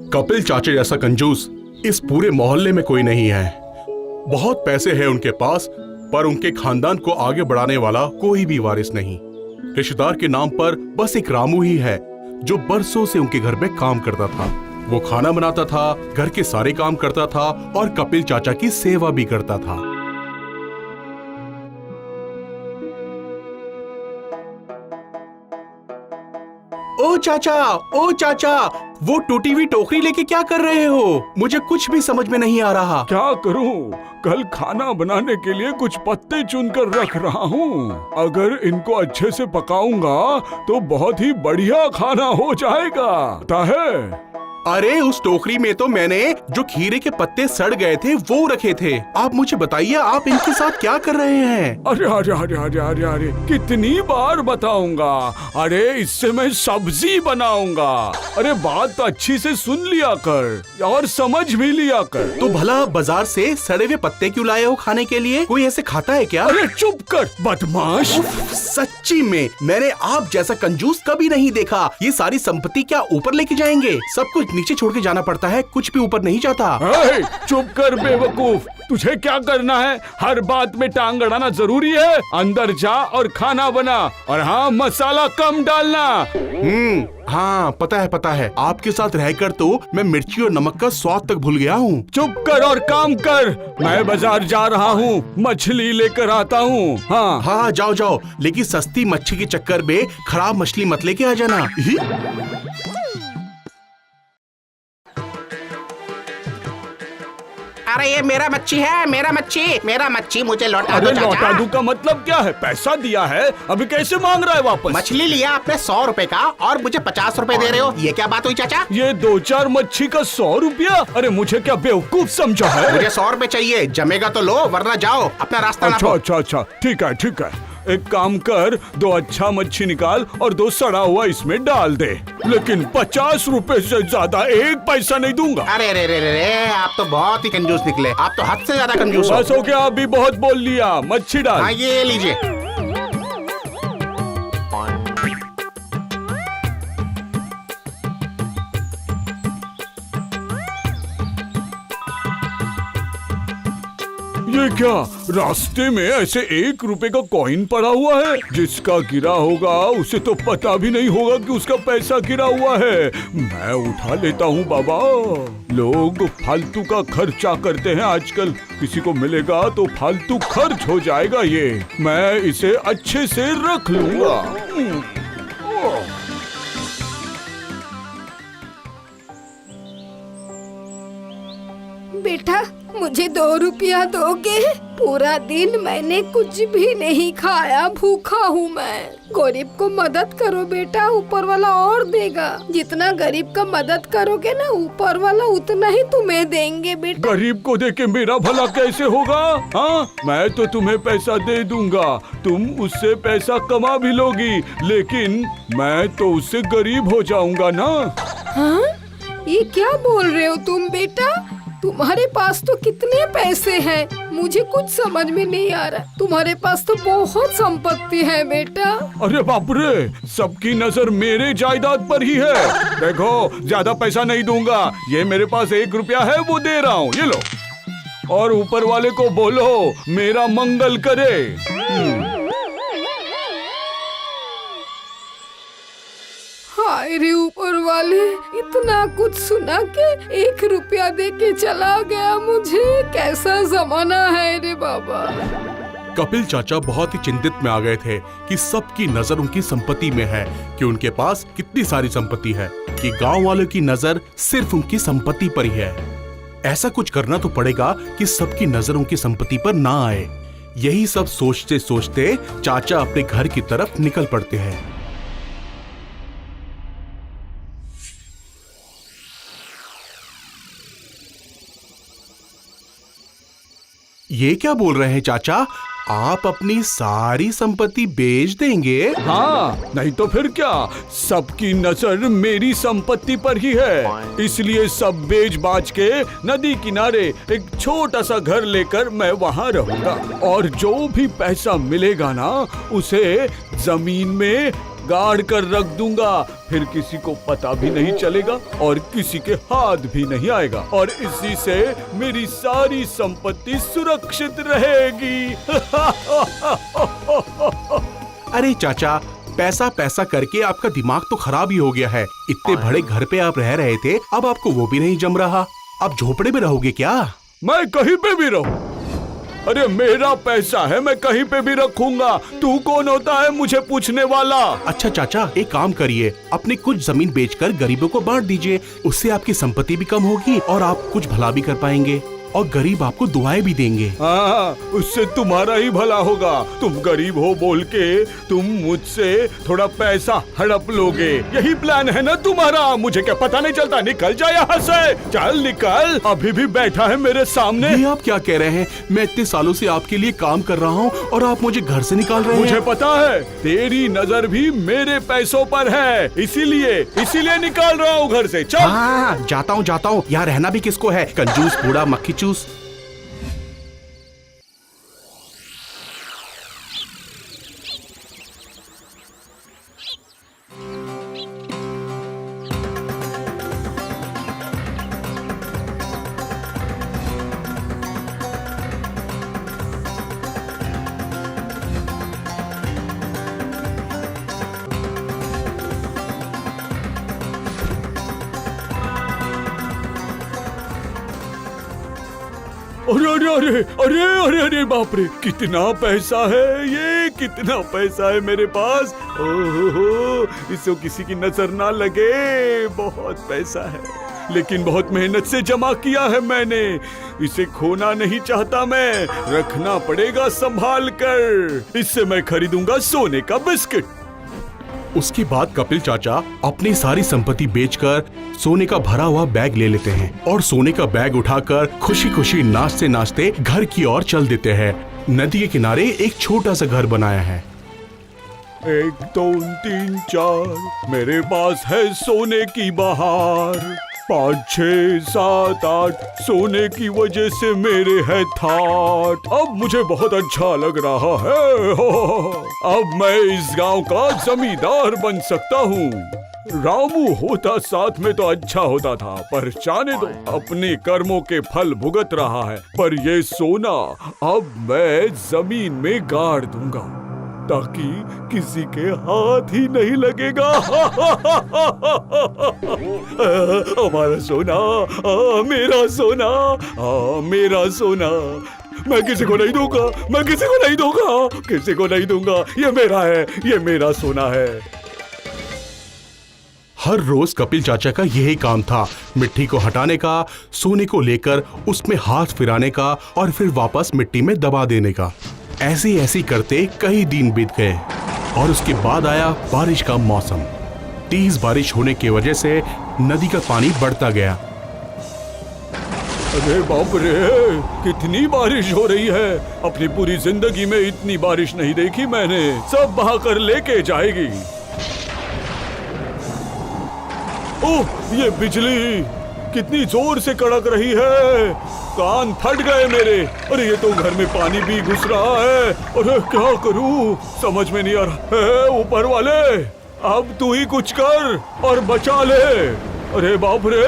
कपिल चाचा जैसा कंजूस इस पूरे मोहल्ले में कोई नहीं है। बहुत पैसे हैं उनके पास, पर उनके खानदान को आगे बढ़ाने वाला कोई भी वारिस नहीं। रिश्तेदार के नाम पर बस एक रामू ही है जो बरसों से उनके घर में काम करता था। वो खाना बनाता था, घर के सारे काम करता था और कपिल चाचा की सेवा भी करता था। ओ चाचा, वो टूटी हुई टोकरी लेके क्या कर रहे हो? मुझे कुछ भी समझ में नहीं आ रहा। क्या करूं? कल खाना बनाने के लिए कुछ पत्ते चुनकर रख रहा हूं। अगर इनको अच्छे से पकाऊंगा तो बहुत ही बढ़िया खाना हो जाएगा। पता है? अरे उस टोकरी में तो मैंने जो खीरे के पत्ते सड़ गए थे वो रखे थे। आप मुझे बताइए, आप इनके साथ क्या कर रहे हैं? अरे अरे अरे अरे अरे अरे कितनी बार बताऊंगा? अरे इससे मैं सब्जी बनाऊंगा। अरे बात तो अच्छी से सुन लिया कर और समझ भी लिया कर। तो भला बाजार से सड़े हुए पत्ते क्यों लाए हो खाने के लिए? कोई ऐसे खाता है क्या? अरे चुप कर बदमाश। सच्ची में मैंने आप जैसा कंजूस कभी नहीं देखा। ये सारी संपत्ति क्या ऊपर लेके जाएंगे? सब कुछ नीचे छोड़ के जाना पड़ता है, कुछ भी ऊपर नहीं जाता। चुप कर बेवकूफ। तुझे क्या करना है? हर बात में टांग अड़ाना जरूरी है? अंदर जा और खाना बना, और हाँ, मसाला कम डालना। हाँ पता है। आपके साथ रहकर तो मैं मिर्ची और नमक का स्वाद तक भूल गया हूँ। चुप कर और काम कर। मैं बाजार जा रहा हूँ, मछली लेकर आता हूँ। हाँ जाओ, लेकिन सस्ती मच्छी के चक्कर में खराब मछली मत लेके आ जाना। अरे ये मेरा मच्छी है, मेरा मच्छी मुझे लौटा दो चाचा। लौटा दूं का मतलब क्या है? पैसा दिया है, अभी कैसे मांग रहा है वापस? मछली लिया आपने 100 रुपए का और मुझे 50 रुपए दे रहे हो, ये क्या बात हुई चाचा? ये 2-4 मच्छी का 100 रुपया? अरे मुझे क्या बेवकूफ समझा है? मुझे 100 रुपए चाहिए, जमेगा तो लो वरना जाओ अपना रास्ता नापो। अच्छा ठीक है। एक काम कर, 2 अच्छा मच्छी निकाल और 2 सड़ा हुआ इसमें डाल दे, लेकिन 50 रुपए से ज्यादा 1 पैसा नहीं दूंगा। अरे आप तो बहुत ही कंजूस निकले। आप तो हद से ज्यादा कंजूस हो। बस हो गया, अभी बहुत बोल लिया। मच्छी डाल। हाँ ये लीजिए। ये क्या, रास्ते में ऐसे 1 रुपए का कॉइन पड़ा हुआ है? जिसका गिरा होगा उसे तो पता भी नहीं होगा कि उसका पैसा गिरा हुआ है। मैं उठा लेता हूँ बाबा। लोग फालतू का खर्चा करते हैं आजकल। किसी को मिलेगा तो फालतू खर्च हो जाएगा। ये मैं इसे अच्छे से रख लूंगा। बेटा, मुझे 2 रुपया दोगे? पूरा दिन मैंने कुछ भी नहीं खाया, भूखा हूँ मैं। गरीब को मदद करो बेटा, ऊपर वाला और देगा। जितना गरीब का मदद करोगे ना, ऊपर वाला उतना ही तुम्हें देंगे बेटा। गरीब को देके मेरा भला कैसे होगा? हाँ, मैं तो तुम्हें पैसा दे दूंगा, तुम उससे पैसा कमा भी लोगी, लेकिन मैं तो उससे गरीब हो जाऊंगा ना। हाँ? ये क्या बोल रहे हो तुम बेटा? तुम्हारे पास तो कितने पैसे हैं, मुझे कुछ समझ में नहीं आ रहा। तुम्हारे पास तो बहुत संपत्ति है बेटा। अरे बाप रे, सबकी नजर मेरे जायदाद पर ही है। देखो, ज्यादा पैसा नहीं दूंगा। ये मेरे पास 1 रुपया है, वो दे रहा हूँ, ये लो। और ऊपर वाले को बोलो मेरा मंगल करे। हाय रे ऊपर वाले, इतना कुछ सुना के 1 रुपया दे के चला गया मुझे। कैसा जमाना है रे बाबा। कपिल चाचा बहुत ही चिंतित में आ गए थे कि सबकी नजर उनकी संपत्ति में है, कि उनके पास कितनी सारी संपत्ति है, कि गांव वालों की नजर सिर्फ उनकी संपत्ति पर ही है। ऐसा कुछ करना तो पड़ेगा कि सबकी नजर उनकी संपत्ति पर ना आए। यही सब सोचते सोचते चाचा अपने घर की तरफ निकल पड़ते हैं। ये क्या बोल रहे हैं चाचा? आप अपनी सारी संपत्ति बेच देंगे? हाँ, नहीं तो फिर क्या, सबकी नजर मेरी संपत्ति पर ही है। इसलिए सब बेच बाच के नदी किनारे एक छोटा सा घर लेकर मैं वहाँ रहूंगा, और जो भी पैसा मिलेगा ना, उसे जमीन में गाड़ कर रख दूंगा, फिर किसी को पता भी नहीं चलेगा और किसी के हाथ भी नहीं आएगा और इसी से मेरी सारी संपत्ति सुरक्षित रहेगी। अरे चाचा, पैसा पैसा करके आपका दिमाग तो खराब ही हो गया है। इतने बड़े घर पे आप रह रहे थे, अब आपको वो भी नहीं जम रहा। अब झोपड़े में रहोगे क्या? मैं कहीं पे भी रहूं, अरे मेरा पैसा है, मैं कहीं पे भी रखूंगा। तू कौन होता है मुझे पूछने वाला? अच्छा चाचा, एक काम करिए, अपनी कुछ जमीन बेचकर गरीबों को बांट दीजिए। उससे आपकी संपत्ति भी कम होगी और आप कुछ भला भी कर पाएंगे और गरीब आपको दुआएं भी देंगे। हाँ, उससे तुम्हारा ही भला होगा। तुम गरीब हो बोल के तुम मुझसे थोड़ा पैसा हड़प लोगे, यही प्लान है ना तुम्हारा? मुझे क्या पता नहीं चलता? निकल जा यहाँ से, चल निकल। अभी भी बैठा है मेरे सामने। ये आप क्या कह रहे हैं? मैं इतने सालों से आपके लिए काम कर रहा हूँ और आप मुझे घर से निकाल रहे हैं। मुझे पता है तेरी नजर भी मेरे पैसों पर है, इसीलिए निकाल रहा हूँ घर से। चल। हाँ, जाता हूँ। यहाँ रहना भी किसको है? कंजूस, बूढ़ा, मक्खी चूस। अरे बाप रे, कितना पैसा है ये, कितना पैसा है मेरे पास। ओहो, इसको किसी की नजर ना लगे, बहुत पैसा है, लेकिन बहुत मेहनत से जमा किया है मैंने। इसे खोना नहीं चाहता मैं, रखना पड़ेगा संभाल कर। इससे मैं खरीदूंगा सोने का बिस्किट। उसके बाद कपिल चाचा अपनी सारी संपत्ति बेचकर सोने का भरा हुआ बैग ले लेते हैं और सोने का बैग उठाकर खुशी खुशी नाचते नाचते घर की ओर चल देते हैं। नदी के किनारे एक छोटा सा घर बनाया है। 1 2 3 4 मेरे पास है सोने की बहार। 5 6 7 8 सोने की वजह से मेरे है ठाट। अब मुझे बहुत अच्छा लग रहा है। अब मैं इस गांव का जमींदार बन सकता हूँ। रामू होता साथ में तो अच्छा होता था, पर जाने दो, अपने कर्मों के फल भुगत रहा है। पर ये सोना अब मैं जमीन में गाड़ दूंगा ताकि किसी के हाथ ही नहीं लगेगा। हमारा सोना, मेरा सोना, मेरा सोना। मैं किसी को नहीं दूंगा, मैं किसी को नहीं दूंगा, किसी को नहीं दूंगा। ये मेरा है, ये मेरा सोना है। हर रोज कपिल चाचा का यही काम था, मिट्टी को हटाने का, सोने को लेकर उसमें हाथ फिराने का और फिर वापस मिट्टी में दबा देने का। ऐसे करते कई दिन बीत गए और उसके बाद आया बारिश का मौसम। तेज बारिश होने की वजह से नदी का पानी बढ़ता गया। अरे बाप रे, कितनी बारिश हो रही है। अपनी पूरी जिंदगी में इतनी बारिश नहीं देखी मैंने। सब बहाकर लेके जाएगी। ओह, ये बिजली कितनी जोर से कड़क रही है, कान फट गए मेरे। अरे ये तो घर में पानी भी घुस रहा है। अरे क्या करूं, समझ में नहीं आ रहा है। ऊपर वाले, अब तू ही कुछ कर और बचा ले। अरे बाप रे,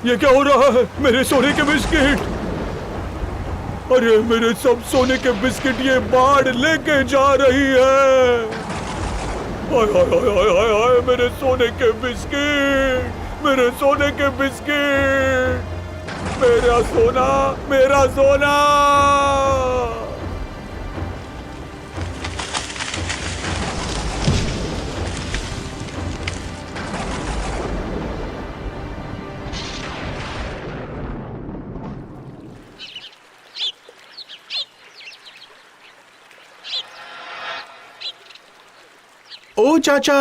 ये क्या हो रहा है? मेरे सोने के बिस्किट, अरे मेरे सब सोने के बिस्किट ये बाढ़ लेके जा रही है। हाय हाय हाय हाय हाय, मेरे सोने के बिस्किट, मेरे सोने के बिस्किट, मेरा सोना, मेरा सोना। ओ चाचा,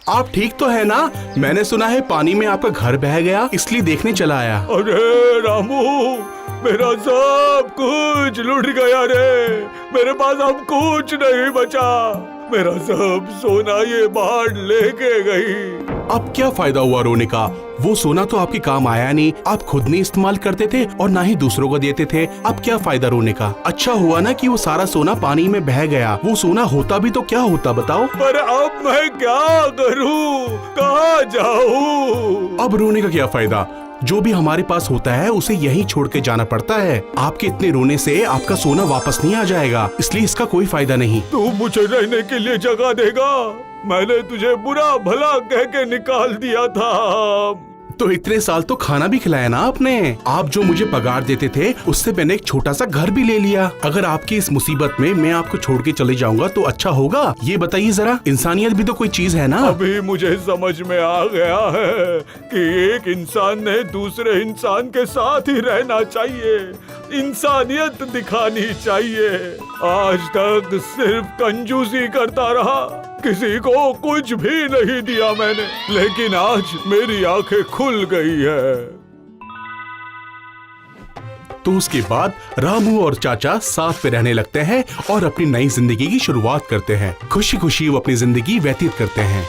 आप ठीक तो है ना? मैंने सुना है पानी में आपका घर बह गया, इसलिए देखने चला आया। अरे रामू, मेरा सब कुछ लुट गया रे। मेरे पास अब कुछ नहीं बचा। मेरा सब सोना ये बाढ़ लेके गई। अब क्या फायदा हुआ रोने का? वो सोना तो आपके काम आया नहीं, आप खुद नहीं इस्तेमाल करते थे और ना ही दूसरों को देते थे। अब क्या फायदा रोने का? अच्छा हुआ ना कि वो सारा सोना पानी में बह गया। वो सोना होता भी तो क्या होता बताओ? पर अब मैं क्या करूं? कहाँ जाऊं? अब रोने का क्या फायदा? जो भी हमारे पास होता है उसे यहीं छोड़ के जाना पड़ता है। आपके इतने रोने से आपका सोना वापस नहीं आ जाएगा, इसलिए इसका कोई फायदा नहीं। तू मुझे रहने के लिए जगह देगा? मैंने तुझे बुरा भला कह के निकाल दिया था। तो इतने साल तो खाना भी खिलाया ना आपने। आप जो मुझे पगार देते थे उससे मैंने एक छोटा सा घर भी ले लिया। अगर आपकी इस मुसीबत में मैं आपको छोड़ के चले जाऊंगा तो अच्छा होगा? ये बताइए जरा, इंसानियत भी तो कोई चीज है ना। अभी मुझे समझ में आ गया है कि एक इंसान ने दूसरे इंसान के साथ ही रहना चाहिए, इंसानियत दिखानी चाहिए। आज तक सिर्फ कंजूसी करता रहा, किसी को कुछ भी नहीं दिया मैंने, लेकिन आज मेरी आंखें खुल गई है। तो उसके बाद रामू और चाचा साथ में रहने लगते हैं और अपनी नई जिंदगी की शुरुआत करते हैं। खुशी खुशी वो अपनी जिंदगी व्यतीत करते हैं।